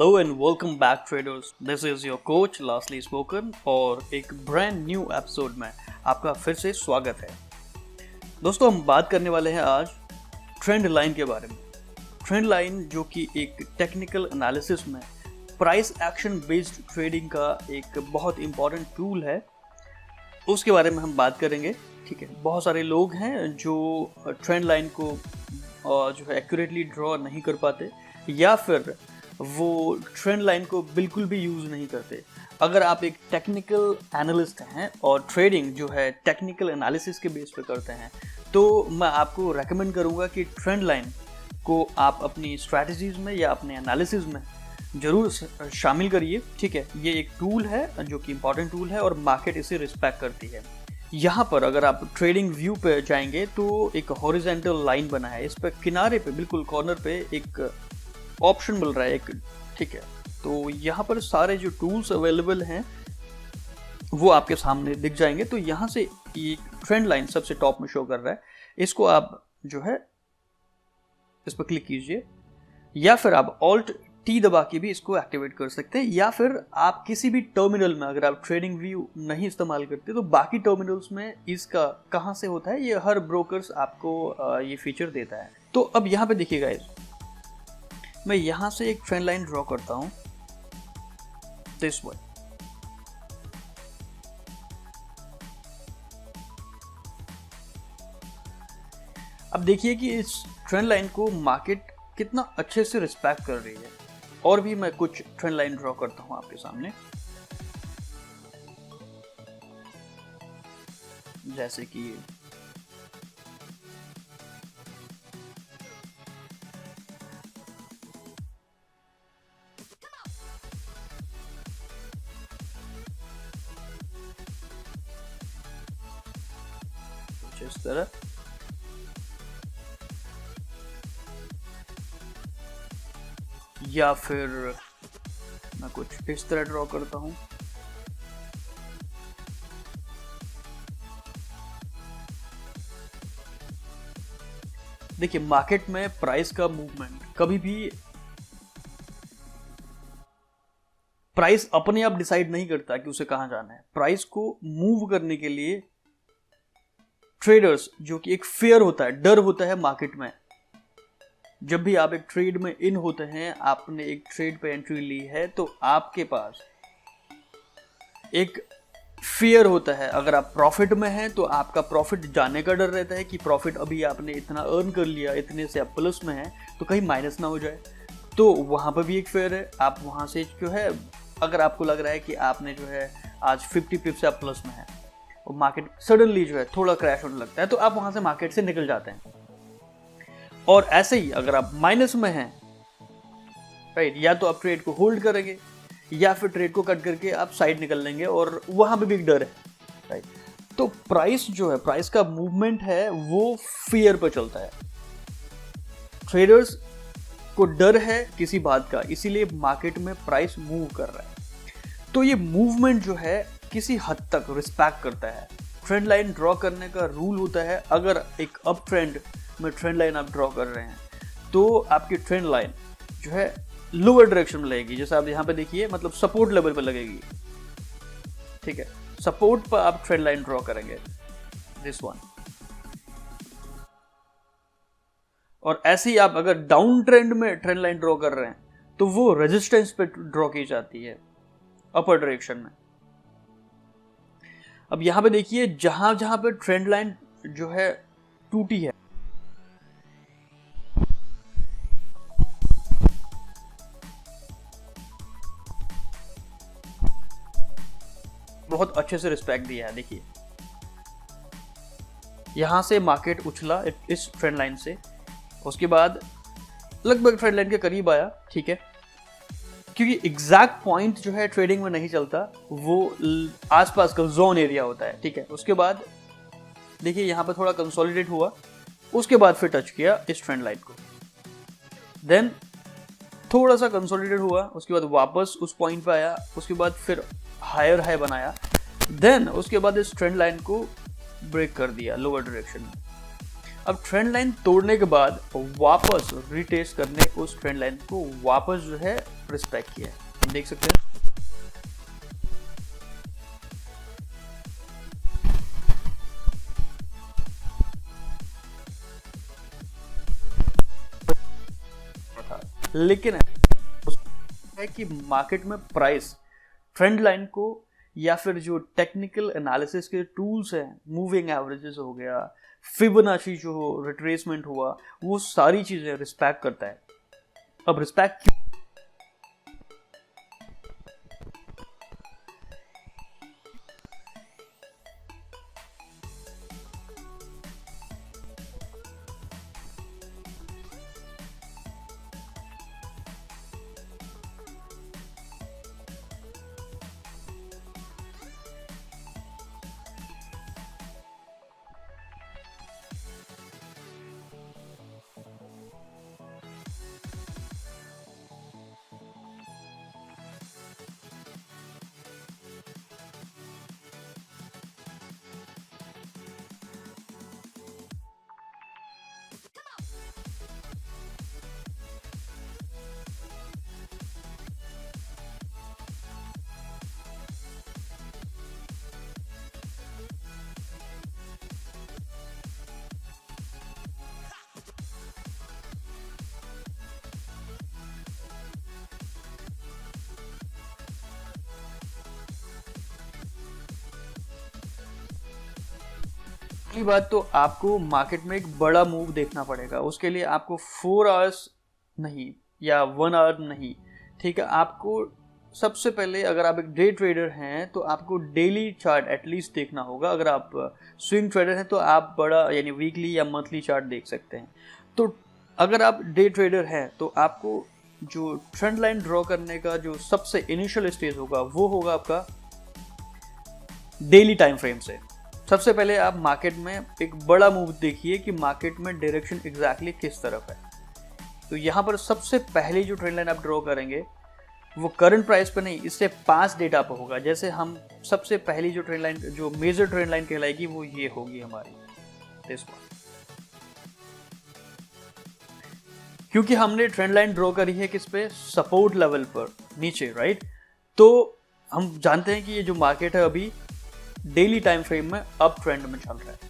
Hello and welcome back traders, this is your coach lastly spoken और एक brand new episode में आपका फिर से स्वागत है। दोस्तों, हम बात करने वाले हैं आज ट्रेंड लाइन के बारे में। ट्रेंड लाइन जो कि एक टेक्निकल एनालिसिस में प्राइस एक्शन बेस्ड ट्रेडिंग का एक बहुत इंपॉर्टेंट टूल है, उसके बारे में हम बात करेंगे। ठीक है, बहुत सारे लोग हैं जो ट्रेंड लाइन को जो है एक्यूरेटली ड्रॉ नहीं कर पाते या फिर वो ट्रेंड लाइन को बिल्कुल भी यूज़ नहीं करते। अगर आप एक टेक्निकल एनालिस्ट हैं और ट्रेडिंग जो है टेक्निकल एनालिसिस के बेस पे करते हैं, तो मैं आपको रेकमेंड करूंगा कि ट्रेंड लाइन को आप अपनी स्ट्रैटेजीज में या अपने एनालिसिस में ज़रूर शामिल करिए। ठीक है, ये एक टूल है जो कि इम्पॉर्टेंट टूल है और मार्केट इसे रिस्पेक्ट करती है। यहाँ पर अगर आप ट्रेडिंग व्यू पे जाएंगे तो एक हॉरिजेंटल लाइन बना है, इस पर किनारे पे बिल्कुल कॉर्नर पे एक ऑप्शन मिल रहा है एक। ठीक है, तो यहाँ पर सारे जो टूल्स अवेलेबल हैं वो आपके सामने दिख जाएंगे। तो यहाँ से ये ट्रेंड लाइन सबसे टॉप में शो कर रहा है, इसको आप जो है इस पर क्लिक कीजिए या फिर आप ऑल्ट टी दबा के भी इसको एक्टिवेट कर सकते हैं, या फिर आप किसी भी टर्मिनल में अगर आप ट्रेडिंग व्यू नहीं इस्तेमाल करते तो बाकी टर्मिनल्स में इसका कहाँ से होता है, ये हर ब्रोकर्स आपको ये फीचर देता है। तो अब यहाँ पे देखिएगा, मैं यहाँ से एक ट्रेंड लाइन ड्रॉ करता हूँ दिस वे। अब देखिए कि इस ट्रेंड लाइन को मार्केट कितना अच्छे से रिस्पेक्ट कर रही है। और भी मैं कुछ ट्रेंड लाइन ड्रॉ करता हूं आपके सामने, जैसे कि कुछ इस तरह। या फिर मैं कुछ इस तरह ड्रॉ करता हूं। देखिए, मार्केट में प्राइस का मूवमेंट कभी भी प्राइस अपने आप डिसाइड नहीं करता कि उसे कहां जाना है। प्राइस को मूव करने के लिए ट्रेडर्स जो कि एक फेयर होता है, डर होता है मार्केट में। जब भी आप एक ट्रेड में इन होते हैं, आपने एक ट्रेड पे एंट्री ली है, तो आपके पास एक फियर होता है। अगर आप प्रॉफिट में हैं तो आपका प्रॉफिट जाने का डर रहता है कि प्रॉफिट अभी आपने इतना अर्न कर लिया, इतने से आप प्लस में हैं तो कहीं माइनस ना हो जाए। तो वहां पर भी एक फेयर है। आप वहां से जो है, अगर आपको लग रहा है कि आपने जो है आज 50 पिप से आप प्लस में है और मार्केट सडनली जो है थोड़ा क्रैश होने लगता है, तो आप वहां से मार्केट से निकल जाते हैं। और ऐसे ही अगर आप माइनस में हैं, राइट, या तो आप ट्रेड को होल्ड करेंगे या फिर ट्रेड को कट करके आप साइड निकल लेंगे, और वहां पे भी एक डर है, राइट। तो प्राइस जो है, प्राइस का मूवमेंट है वो फियर पर चलता है। ट्रेडर्स को डर है किसी बात का, इसीलिए मार्केट में प्राइस मूव कर रहा है। तो ये मूवमेंट जो है किसी हद तक रिस्पेक्ट करता है। ट्रेंड लाइन ड्रॉ करने का रूल होता है, अगर एक अप ट्रेंड में ट्रेंड लाइन आप ड्रॉ कर रहे हैं तो आपकी ट्रेंड लाइन जो है लोअर डायरेक्शन में लगेगी। जैसे आप यहाँ पे देखिए, मतलब सपोर्ट लेवल पे लगेगी। ठीक है, सपोर्ट पर आप ट्रेंड लाइन ड्रॉ करेंगे दिस वन। और ऐसे ही आप अगर डाउन ट्रेंड में ट्रेंड लाइन ड्रॉ कर रहे हैं तो वो रेजिस्टेंस पे ड्रॉ की जाती है अपर डायरेक्शन में। अब यहाँ पे देखिए, जहां जहां पे ट्रेंड लाइन जो है टूटी है, बहुत अच्छे से रिस्पेक्ट दिया है। देखिए, यहां से मार्केट उछला इस ट्रेंड लाइन से, उसके बाद लगभग ट्रेंड लाइन के करीब आया। ठीक है, क्योंकि एग्जैक्ट पॉइंट जो है ट्रेडिंग में नहीं चलता, वो आसपास का जोन एरिया होता है। ठीक है, उसके बाद देखिए यहाँ पे थोड़ा कंसोलिडेट हुआ, उसके बाद फिर टच किया इस ट्रेंड लाइन को, देन थोड़ा सा कंसोलिडेट हुआ, उसके बाद वापस उस पॉइंट पे आया, उसके बाद फिर हायर हाई बनाया, देन उसके बाद इस ट्रेंड लाइन को ब्रेक कर दिया लोअर डायरेक्शन में। अब ट्रेंड लाइन तोड़ने के बाद वापस रिटेस्ट करने उस ट्रेंड लाइन को वापस जो है रिस्पेक्ट किया है, हम देख सकते हैं। लेकिन है कि मार्केट में प्राइस ट्रेंड लाइन को या फिर जो टेक्निकल एनालिसिस के टूल्स हैं, मूविंग एवरेजेस हो गया, फिबोनाची जो रिट्रेसमेंट हुआ, वो सारी चीजें रिस्पेक्ट करता है। अब रिस्पेक्ट की बात, तो आपको मार्केट में एक बड़ा मूव देखना पड़ेगा। उसके लिए आपको 4 आवर्स नहीं या 1 आवर नहीं, ठीक है, आपको सबसे पहले अगर आप एक डे ट्रेडर हैं तो आपको डेली चार्ट एटलीस्ट देखना होगा। अगर आप स्विंग ट्रेडर हैं तो आप बड़ा यानी वीकली या मंथली चार्ट देख सकते हैं। तो अगर आप डे ट्रेडर हैं तो आपको जो ट्रेंड लाइन ड्रॉ करने का जो सबसे इनिशियल स्टेज होगा वो होगा आपका डेली टाइम फ्रेम से। सबसे पहले आप मार्केट में एक बड़ा मूव देखिए कि मार्केट में डायरेक्शन एग्जैक्टली किस तरफ है। तो यहाँ पर सबसे पहले जो ट्रेंड लाइन आप ड्रॉ करेंगे वो करंट प्राइस पर नहीं, इससे 5 डेटा पर होगा। जैसे हम सबसे पहली जो ट्रेंड लाइन, जो मेजर ट्रेंड लाइन कहलाएगी, वो ये होगी हमारी, क्योंकि हमने ट्रेंड लाइन ड्रॉ करी है किस पे, सपोर्ट लेवल पर नीचे, राइट। तो हम जानते हैं कि ये जो मार्केट है अभी डेली टाइम फ्रेम में अप ट्रेंड में चल रहा है।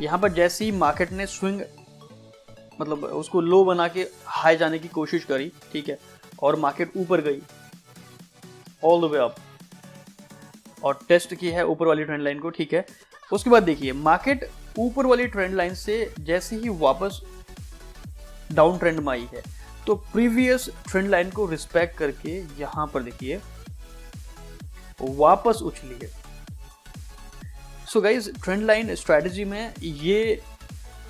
यहाँ पर जैसे ही मार्केट ने स्विंग मतलब उसको लो बना के हाई जाने की कोशिश करी, ठीक है, और मार्केट ऊपर गई ऑल द वे अप और टेस्ट की है ऊपर वाली ट्रेंड लाइन को, ठीक है। उसके बाद देखिए मार्केट ऊपर वाली ट्रेंड लाइन से जैसे ही वापस डाउन ट्रेंड में आई है तो प्रीवियस ट्रेंड लाइन को रिस्पेक्ट करके यहां पर देखिए वापस उछली है। So guys trend line strategy में ये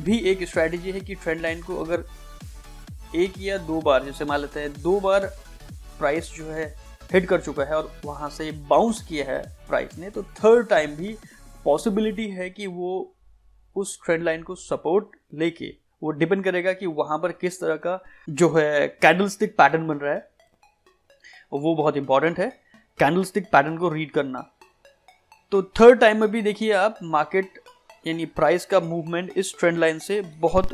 भी एक स्ट्रैटेजी है कि ट्रेंड लाइन को अगर एक या दो बार, जैसे मान लेते हैं 2 बार प्राइस जो है हिट कर चुका है और वहां से बाउंस किया है प्राइस ने, तो थर्ड टाइम भी पॉसिबिलिटी है कि वो उस ट्रेंड लाइन को सपोर्ट लेके, वो डिपेंड करेगा कि वहां पर किस तरह का जो है कैंडलस्टिक पैटर्न बन रहा है, वो बहुत इंपॉर्टेंट है कैंडलस्टिक पैटर्न को रीड करना। तो थर्ड टाइम में भी देखिए आप मार्केट यानी प्राइस का मूवमेंट इस ट्रेंड लाइन से बहुत